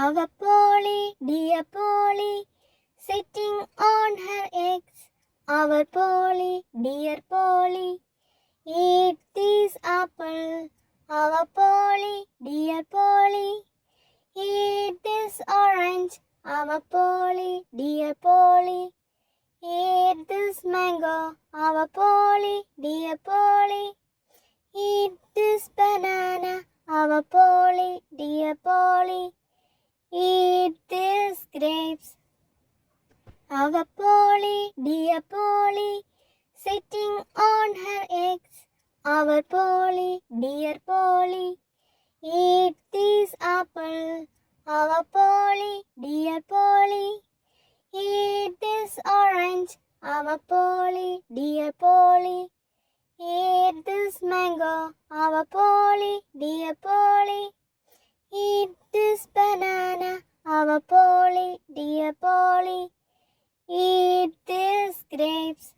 Our Polly, dear Polly, sitting on her eggs. Our Polly, dear Polly, eat this apple. Our Polly, dear Polly, eat this orange. Our Polly, dear Polly, eat this mango. Our Polly, dear Polly, eat this banana. Our Polly, dear Polly, eat these grapes. Our Polly, dear Polly, sitting on her eggs. Our Polly, dear Polly, eat this apple. Our Polly, dear Polly, eat this orange. Our Polly, dear Polly, eat this mango. Our Polly, dear Polly, eat this banana. Our Polly, dear Polly, eat these grapes.